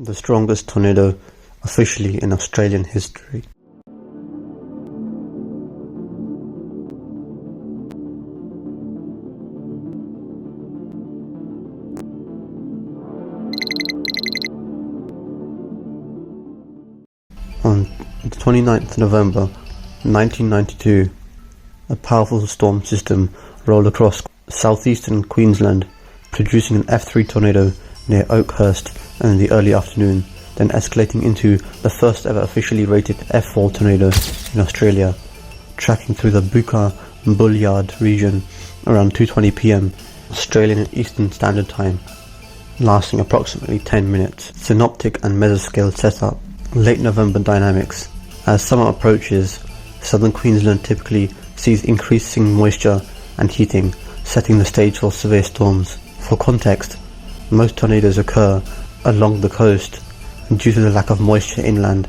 the strongest tornado officially in Australian history. On the 29th of November 1992, a powerful storm system rolled across southeastern Queensland, producing an F3 tornado near Oakhurst in the early afternoon, then escalating into the first ever officially rated F4 tornado in Australia, tracking through the Bucca and Bullyard region around 2:20 p.m. Australian Eastern Standard Time, lasting approximately 10 minutes. Synoptic and mesoscale setup. Late November dynamics. As summer approaches, southern Queensland typically sees increasing moisture and heating, setting the stage for severe storms. For context, most tornadoes occur along the coast due to the lack of moisture inland,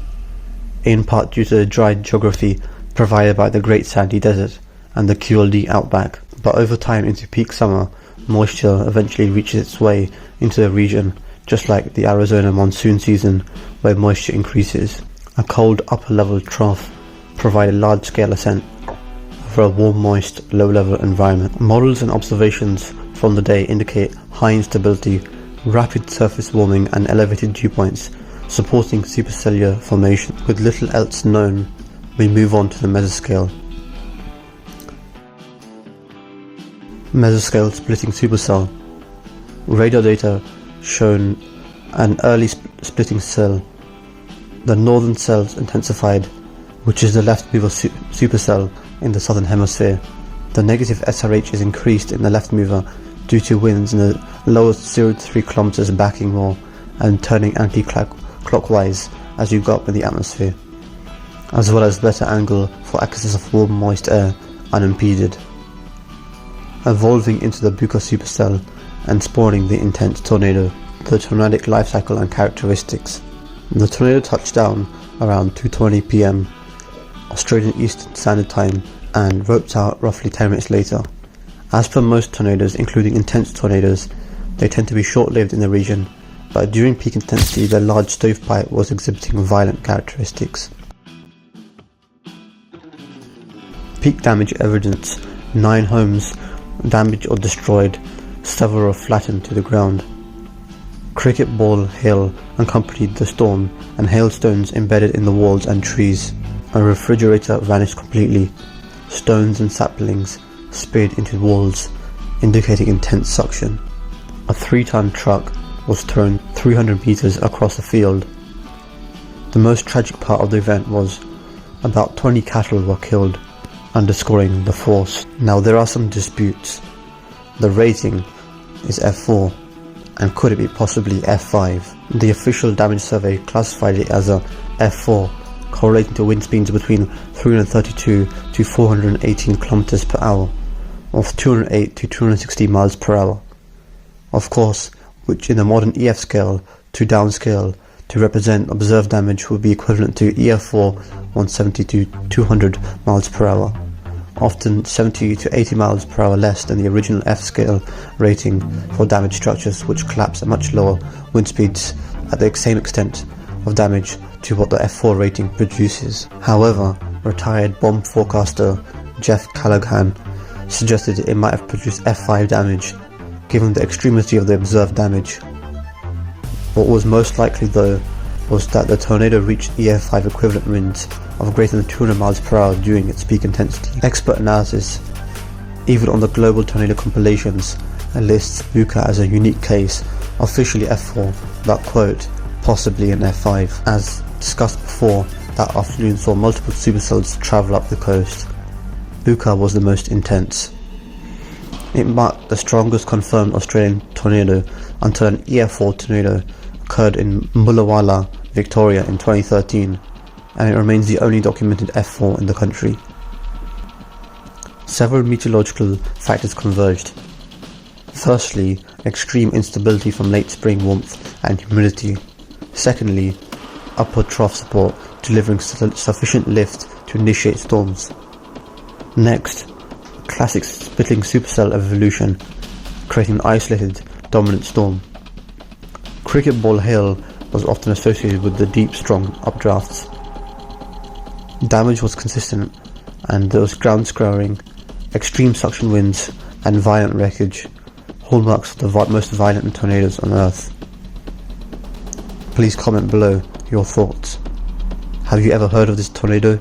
in part due to the dry geography provided by the Great Sandy Desert and the QLD outback. But over time into peak summer, moisture eventually reaches its way into the region, just like the Arizona monsoon season, where moisture increases. A cold upper-level trough provided large-scale ascent over a warm, moist, low-level environment. Models and observations from the day indicate high instability, rapid surface warming and elevated dew points, supporting supercellular formation. With little else known, we move on to the mesoscale. Mesoscale splitting supercell. Radar data shown an early splitting cell. The northern cells intensified, which is the left mover supercell in the southern hemisphere. The negative SRH is increased in the left mover due to winds in the lowest 0 to 3 kilometers backing more and turning anti-clockwise as you go up in the atmosphere, as well as better angle for access of warm moist air unimpeded, evolving into the Bucca supercell and spawning the intense tornado. The tornadic life cycle and characteristics. The tornado touched down around 2:20 p.m. Australian Eastern Standard Time and roped out roughly 10 minutes later. As per most tornadoes, including intense tornadoes, they tend to be short-lived in the region, but during peak intensity the large stovepipe was exhibiting violent characteristics. Peak damage evidence: 9 homes damaged or destroyed, several flattened to the ground. Cricket ball hail accompanied the storm, and hailstones embedded in the walls and trees. A refrigerator vanished completely. Stones and saplings speared into walls, indicating intense suction. A 3-ton truck was thrown 300 meters across the field. The most tragic part of the event was about 20 cattle were killed, underscoring the force. Now there are some disputes. The rating is F4. And could it be possibly F5? The official damage survey classified it as a F4, correlating to wind speeds between 332 to 418 km per hour, of 208 to 260 miles per hour. Of course, which in the modern EF scale to downscale to represent observed damage would be equivalent to EF4 170 to 200 miles per hour. Often 70 to 80 miles per hour less than the original F-scale rating for damaged structures, which collapse at much lower wind speeds at the same extent of damage to what the F4 rating produces. However, retired bomb forecaster Jeff Callaghan suggested it might have produced F5 damage, given the extremity of the observed damage. What was most likely though was that the tornado reached EF5 equivalent winds of greater than 200 miles per hour during its peak intensity. Expert analysis, even on the global tornado compilations, lists Bucca as a unique case, officially F4, but quote, possibly an F5. As discussed before, that afternoon saw multiple supercells travel up the coast. Bucca was the most intense. It marked the strongest confirmed Australian tornado until an EF4 tornado occurred in Mullawalla, Victoria in 2013, and it remains the only documented F4 in the country. Several meteorological factors converged. Firstly, extreme instability from late spring warmth and humidity. Secondly, upward trough support delivering sufficient lift to initiate storms. Next, classic splitting supercell evolution, creating an isolated dominant storm. Cricket ball hail was often associated with the deep, strong updrafts. Damage was consistent, and there was ground scouring, extreme suction winds, and violent wreckage, hallmarks of the most violent tornadoes on Earth. Please comment below your thoughts. Have you ever heard of this tornado?